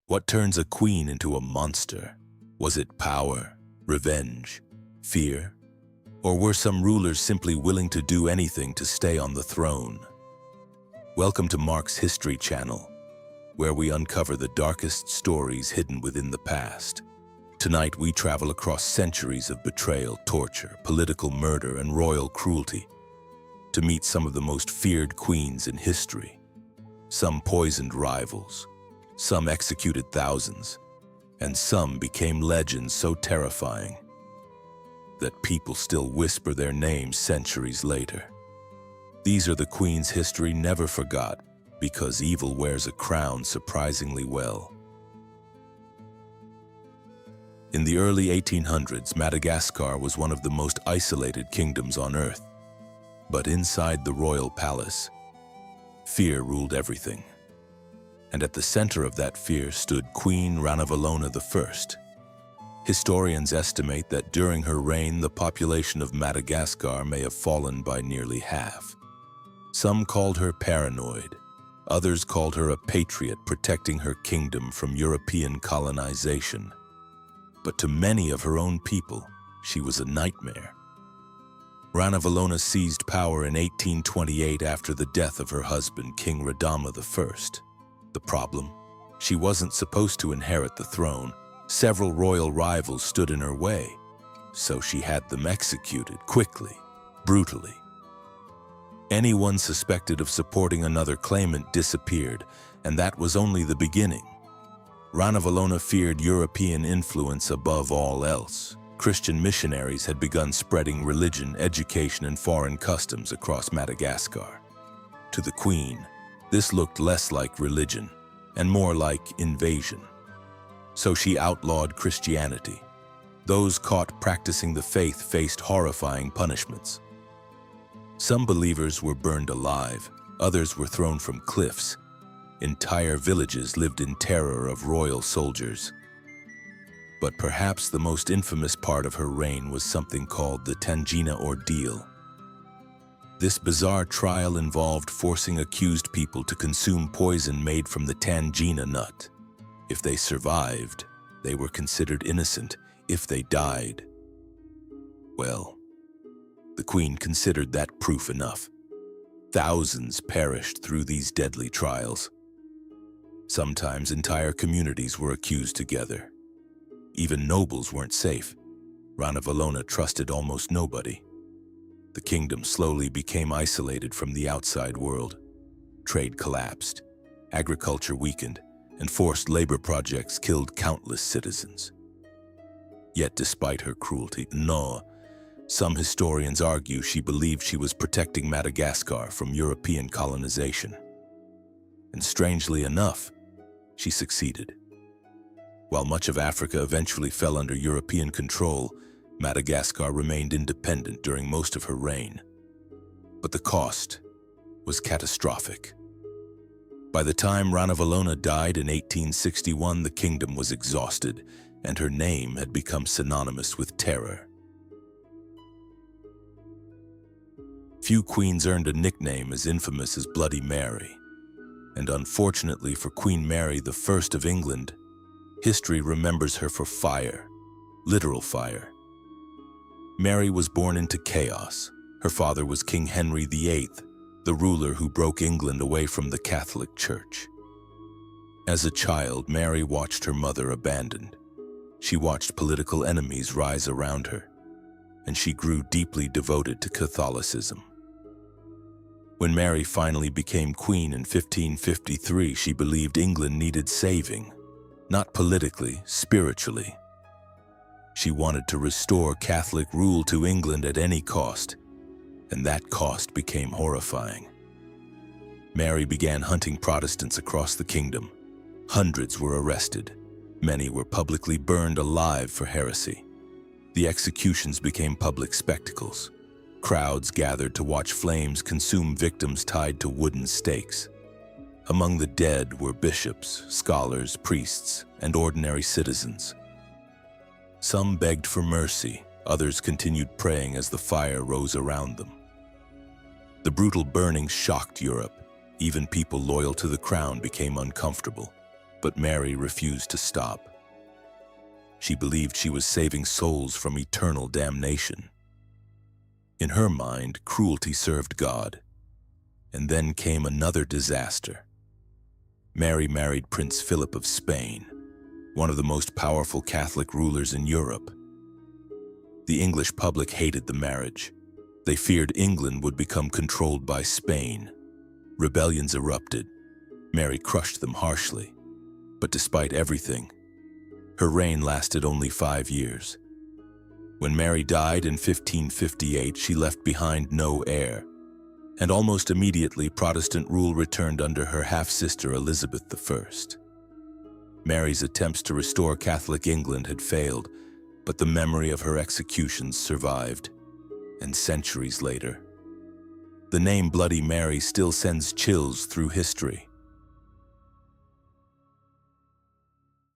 What turns a queen into a monster? Was it power, revenge, fear? Or were some rulers simply willing to do anything to stay on the throne? Welcome to Mark's History Channel, where we uncover the darkest stories hidden within the past. Tonight we travel across centuries of betrayal, torture, political murder, and royal cruelty to meet some of the most feared queens in history. Some poisoned rivals, some executed thousands, and some became legends so terrifying that people still whisper their names centuries later. These are the queens history never forgot, because evil wears a crown surprisingly well. In the early 1800s, Madagascar was one of the most isolated kingdoms on earth. But inside the royal palace, fear ruled everything. And at the center of that fear stood Queen Ranavalona I. Historians estimate that during her reign, the population of Madagascar may have fallen by nearly half. Some called her paranoid. Others called her a patriot protecting her kingdom from European colonization. But to many of her own people, she was a nightmare. Ranavalona seized power in 1828 after the death of her husband, King Radames I. The problem? She wasn't supposed to inherit the throne. Several royal rivals stood in her way, so she had them executed quickly, brutally. Anyone suspected of supporting another claimant disappeared, and that was only the beginning. Ranavalona feared European influence above all else. Christian missionaries had begun spreading religion, education, and foreign customs across Madagascar. To the queen, this looked less like religion and more like invasion. So she outlawed Christianity. Those caught practicing the faith faced horrifying punishments. Some believers were burned alive, others were thrown from cliffs. Entire villages lived in terror of royal soldiers. But perhaps the most infamous part of her reign was something called the Tangina ordeal. This bizarre trial involved forcing accused people to consume poison made from the Tangina nut. If they survived, they were considered innocent. If they died, well, the queen considered that proof enough. Thousands perished through these deadly trials. Sometimes entire communities were accused together. Even nobles weren't safe. Ranavalona trusted almost nobody. The kingdom slowly became isolated from the outside world. Trade collapsed, agriculture weakened, and forced labor projects killed countless citizens. Yet despite her cruelty, some historians argue she believed she was protecting Madagascar from European colonization. And strangely enough, she succeeded. While much of Africa eventually fell under European control, Madagascar remained independent during most of her reign. But the cost was catastrophic. By the time Ranavalona died in 1861, the kingdom was exhausted, and her name had become synonymous with terror. Few queens earned a nickname as infamous as Bloody Mary. And unfortunately for Queen Mary I of England, history remembers her for fire, literal fire. Mary was born into chaos. Her father was King Henry VIII, the ruler who broke England away from the Catholic Church. As a child, Mary watched her mother abandoned. She watched political enemies rise around her, and she grew deeply devoted to Catholicism. When Mary finally became queen in 1553, she believed England needed saving, not politically, spiritually. She wanted to restore Catholic rule to England at any cost, and that cost became horrifying. Mary began hunting Protestants across the kingdom. Hundreds were arrested. Many were publicly burned alive for heresy. The executions became public spectacles. Crowds gathered to watch flames consume victims tied to wooden stakes. Among the dead were bishops, scholars, priests, and ordinary citizens. Some begged for mercy, others continued praying as the fire rose around them. The brutal burning shocked Europe. Even people loyal to the crown became uncomfortable. But Mary refused to stop. She believed she was saving souls from eternal damnation. In her mind, cruelty served God. And then came another disaster. Mary married Prince Philip of Spain, one of the most powerful Catholic rulers in Europe. The English public hated the marriage. They feared England would become controlled by Spain. Rebellions erupted. Mary crushed them harshly. But despite everything, her reign lasted only 5 years. When Mary died in 1558, she left behind no heir, and almost immediately Protestant rule returned under her half-sister Elizabeth I. Mary's attempts to restore Catholic England had failed, but the memory of her executions survived, and centuries later, the name Bloody Mary still sends chills through history.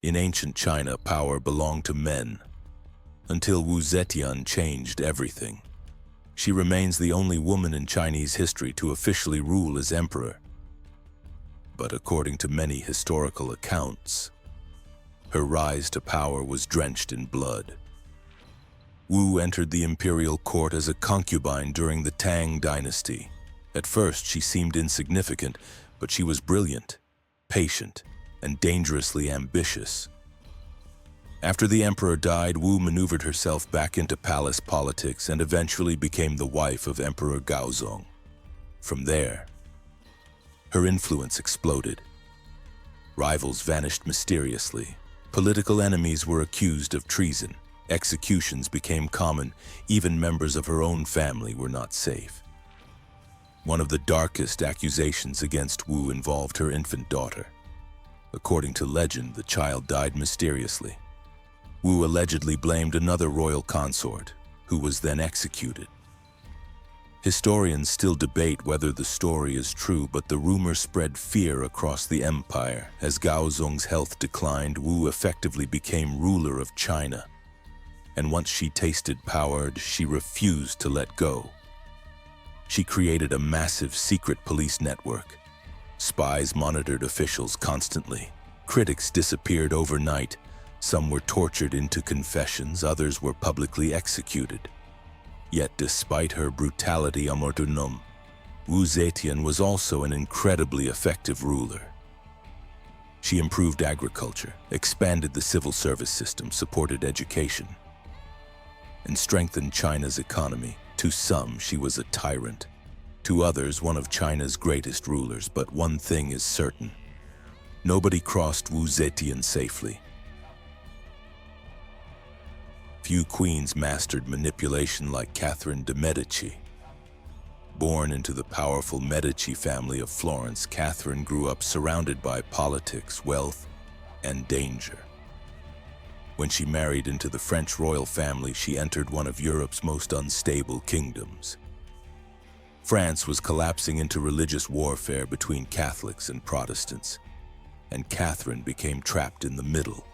In ancient China, power belonged to men, until Zetian changed everything. She remains the only woman in Chinese history to officially rule as emperor. But according to many historical accounts, her rise to power was drenched in blood. Wu entered the imperial court as a concubine during the Tang dynasty. At first, she seemed insignificant, but she was brilliant, patient, and dangerously ambitious. After the emperor died, Wu maneuvered herself back into palace politics and eventually became the wife of Emperor Gaozong. From there, her influence exploded. Rivals vanished mysteriously. Political enemies were accused of treason. Executions became common. Even members of her own family were not safe. One of the darkest accusations against Wu involved her infant daughter. According to legend, the child died mysteriously. Wu allegedly blamed another royal consort, who was then executed. Historians still debate whether the story is true, but the rumor spread fear across the empire. As Gaozong's health declined, Wu effectively became ruler of China. And once she tasted power, she refused to let go. She created a massive secret police network. Spies monitored officials constantly. Critics disappeared overnight. Some were tortured into confessions, others were publicly executed. Yet despite her brutality à martyrdom, Wu Zetian was also an incredibly effective ruler. She improved agriculture, expanded the civil service system, supported education, and strengthened China's economy. To some, she was a tyrant. To others, one of China's greatest rulers. But one thing is certain: nobody crossed Wu Zetian safely. Few queens mastered manipulation like Catherine de' Medici. Born into the powerful Medici family of Florence, Catherine grew up surrounded by politics, wealth, and danger. When she married into the French royal family, she entered one of Europe's most unstable kingdoms. France was collapsing into religious warfare between Catholics and Protestants, and Catherine became trapped in the middle.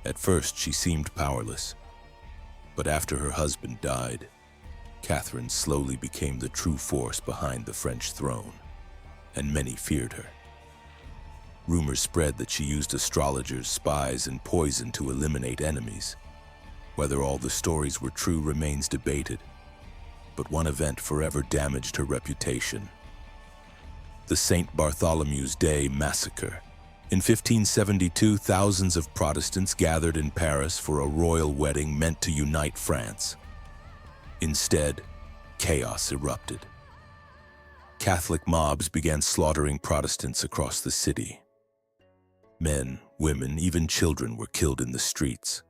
At first, she seemed powerless, but after her husband died, Catherine slowly became the true force behind the French throne, and many feared her. Rumors spread that she used astrologers, spies, and poison to eliminate enemies. Whether all the stories were true remains debated, but one event forever damaged her reputation: the St. Bartholomew's Day massacre. In 1572, thousands of Protestants gathered in Paris for a royal wedding meant to unite France. Instead, chaos erupted. Catholic mobs began slaughtering Protestants across the city. Men, women, even children were killed in the streets.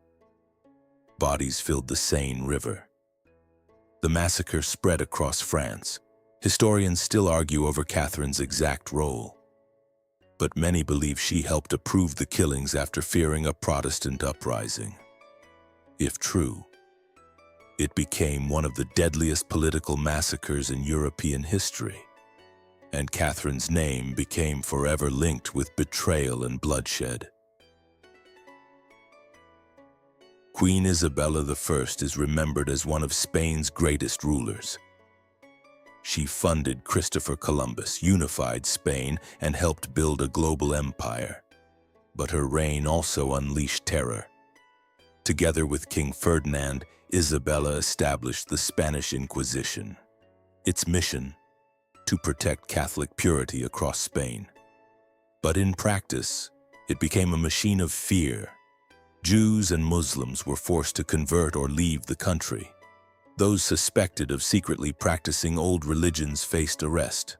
Bodies filled the Seine River. The massacre spread across France. Historians still argue over Catherine's exact role, but many believe she helped approve the killings after fearing a Protestant uprising. If true, it became one of the deadliest political massacres in European history, and Catherine's name became forever linked with betrayal and bloodshed. Queen Isabella I is remembered as one of Spain's greatest rulers. She funded Christopher Columbus, unified Spain, and helped build a global empire. But her reign also unleashed terror. Together with King Ferdinand, Isabella established the Spanish Inquisition. Its mission, to protect Catholic purity across Spain. But in practice, it became a machine of fear. Jews and Muslims were forced to convert or leave the country. Those suspected of secretly practicing old religions faced arrest,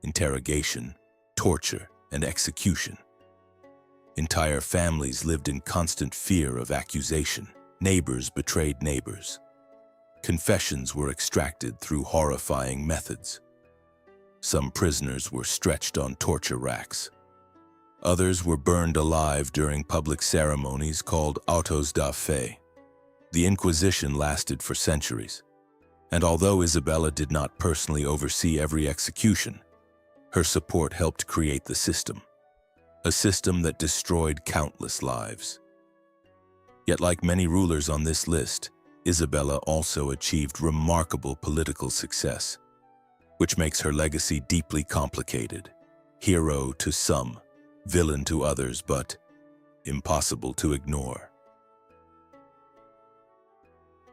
interrogation, torture, and execution. Entire families lived in constant fear of accusation. Neighbors betrayed neighbors. Confessions were extracted through horrifying methods. Some prisoners were stretched on torture racks. Others were burned alive during public ceremonies called autos da fe. The Inquisition lasted for centuries, and although Isabella did not personally oversee every execution, her support helped create the system, a system that destroyed countless lives. Yet, like many rulers on this list, Isabella also achieved remarkable political success, which makes her legacy deeply complicated. Hero to some, villain to others, but impossible to ignore.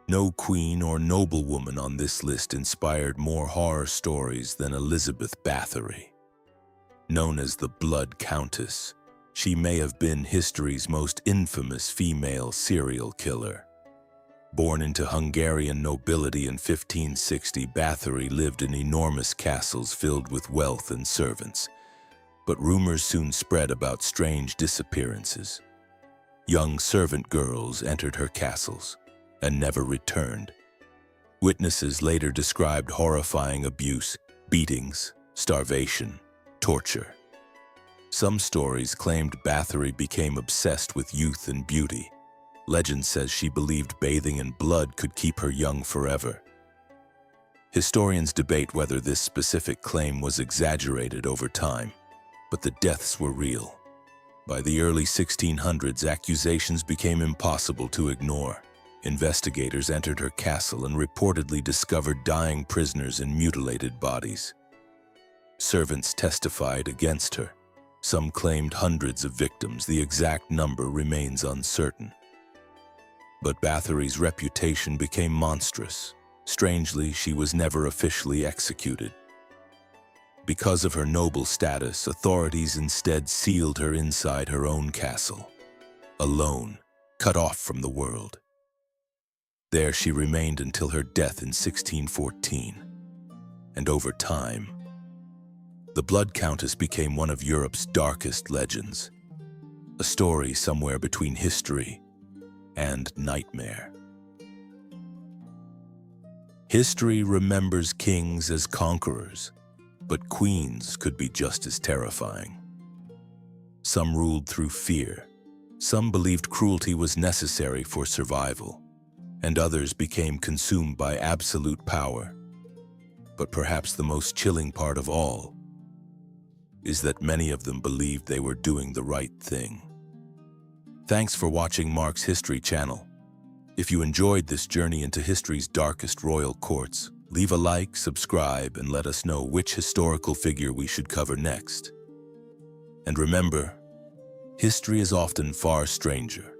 No queen or noblewoman on this list inspired more horror stories than Elizabeth Báthory. Known as the Blood Countess, she may have been history's most infamous female serial killer. Born into Hungarian nobility in 1560, Báthory lived in enormous castles filled with wealth and servants. But rumors soon spread about strange disappearances. Young servant girls entered her castles and never returned. Witnesses later described horrifying abuse, beatings, starvation, torture. Some stories claimed Báthory became obsessed with youth and beauty. Legend says she believed bathing in blood could keep her young forever. Historians debate whether this specific claim was exaggerated over time, but the deaths were real. By the early 1600s, accusations became impossible to ignore. Investigators entered her castle and reportedly discovered dying prisoners and mutilated bodies. Servants testified against her. Some claimed hundreds of victims. The exact number remains uncertain. But Báthory's reputation became monstrous. Strangely, she was never officially executed. Because of her noble status, authorities instead sealed her inside her own castle, alone, cut off from the world. There she remained until her death in 1614. And over time, the Blood Countess became one of Europe's darkest legends, a story somewhere between history and nightmare. History remembers kings as conquerors, but queens could be just as terrifying. Some ruled through fear, some believed cruelty was necessary for survival, and others became consumed by absolute power. But perhaps the most chilling part of all is that many of them believed they were doing the right thing. Thanks for watching Mark's History channel. If you enjoyed this journey into history's darkest royal courts, leave a like, subscribe, and let us know which historical figure we should cover next. And remember, history is often far stranger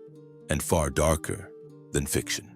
and far darker than fiction.